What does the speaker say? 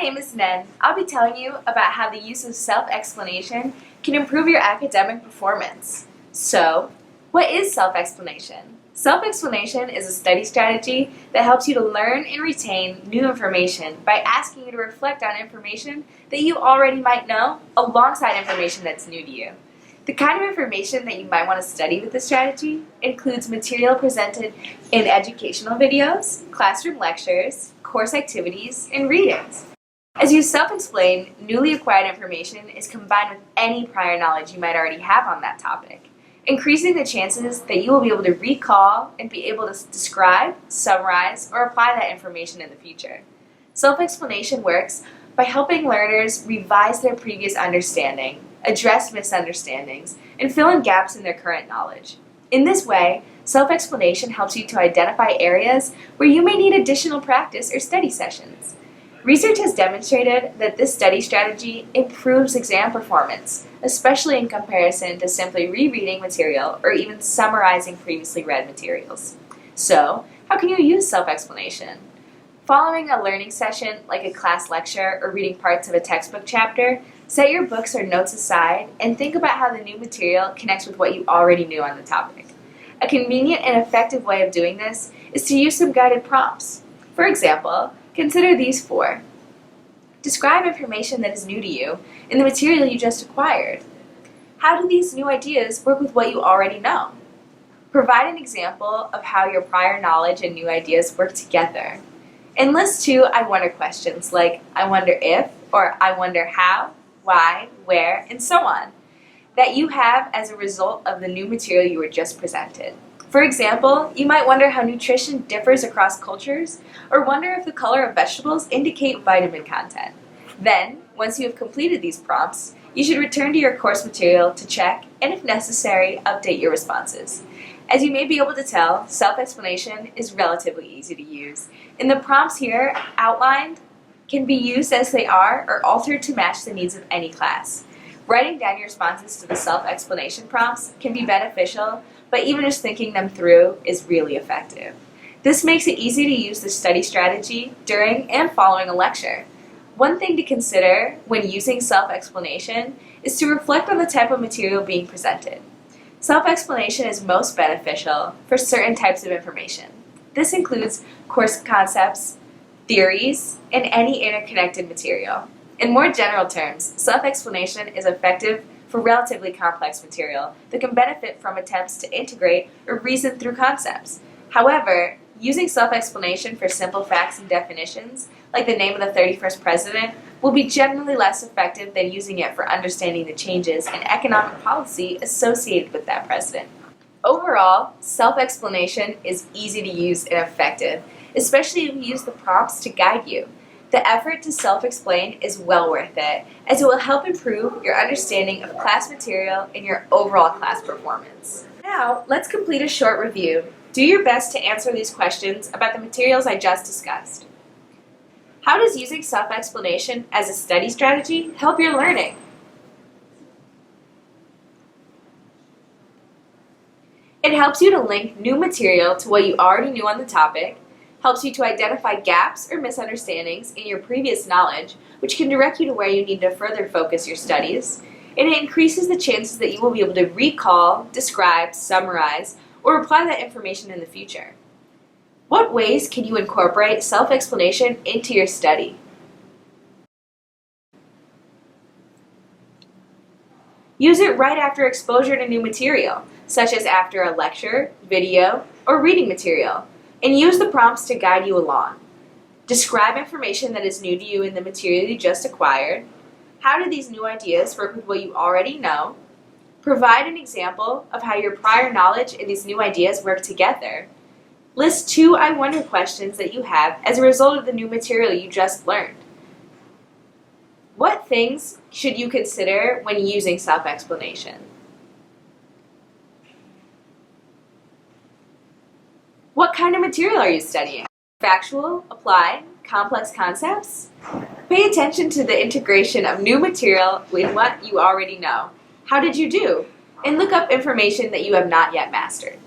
name is Nen. I'll be telling you about how the use of self-explanation can improve your academic performance. So, what is self-explanation? Self-explanation is a study strategy that helps you to learn and retain new information by asking you to reflect on information that you already might know alongside information that's new to you. The kind of information that you might want to study with this strategy includes material presented in educational videos, classroom lectures, course activities, and readings. As you self-explain, newly acquired information is combined with any prior knowledge you might already have on that topic, increasing the chances that you will be able to recall and be able to describe, summarize, or apply that information in the future. Self-explanation works by helping learners revise their previous understanding, address misunderstandings, and fill in gaps in their current knowledge. In this way, self-explanation helps you to identify areas where you may need additional practice or study sessions. Research has demonstrated that this study strategy improves exam performance, especially in comparison to simply rereading material or even summarizing previously read materials. So, how can you use self-explanation? Following a learning session like a class lecture or reading parts of a textbook chapter, set your books or notes aside and think about how the new material connects with what you already knew on the topic. A convenient and effective way of doing this is to use some guided prompts. For example, consider these four. Describe information that is new to you in the material you just acquired. How do these new ideas work with what you already know? Provide an example of how your prior knowledge and new ideas work together. And list two I wonder questions like I wonder if, or I wonder how, why, where, and so on, that you have as a result of the new material you were just presented. For example, you might wonder how nutrition differs across cultures, or wonder if the color of vegetables indicate vitamin content. Then, once you have completed these prompts, you should return to your course material to check, and if necessary, update your responses. As you may be able to tell, self-explanation is relatively easy to use, and the prompts here outlined can be used as they are or altered to match the needs of any class. Writing down your responses to the self-explanation prompts can be beneficial, but even just thinking them through is really effective. This makes it easy to use the study strategy during and following a lecture. One thing to consider when using self-explanation is to reflect on the type of material being presented. Self-explanation is most beneficial for certain types of information. This includes course concepts, theories, and any interconnected material. In more general terms, self-explanation is effective for relatively complex material that can benefit from attempts to integrate or reason through concepts. However, using self-explanation for simple facts and definitions, like the name of the 31st president, will be generally less effective than using it for understanding the changes in economic policy associated with that president. Overall, self-explanation is easy to use and effective, especially if you use the prompts to guide you. The effort to self-explain is well worth it, as it will help improve your understanding of class material and your overall class performance. Now, let's complete a short review. Do your best to answer these questions about the materials I just discussed. How does using self-explanation as a study strategy help your learning? It helps you to link new material to what you already knew on the topic, helps you to identify gaps or misunderstandings in your previous knowledge, which can direct you to where you need to further focus your studies, and it increases the chances that you will be able to recall, describe, summarize, or apply that information in the future. What ways can you incorporate self-explanation into your study? Use it right after exposure to new material, such as after a lecture, video, or reading material, and use the prompts to guide you along. Describe information that is new to you in the material you just acquired. How do these new ideas work with what you already know? Provide an example of how your prior knowledge and these new ideas work together. List two I wonder questions that you have as a result of the new material you just learned. What things should you consider when using self-explanation? What kind of material are you studying? Factual, applied, complex concepts? Pay attention to the integration of new material with what you already know. How did you do? And look up information that you have not yet mastered.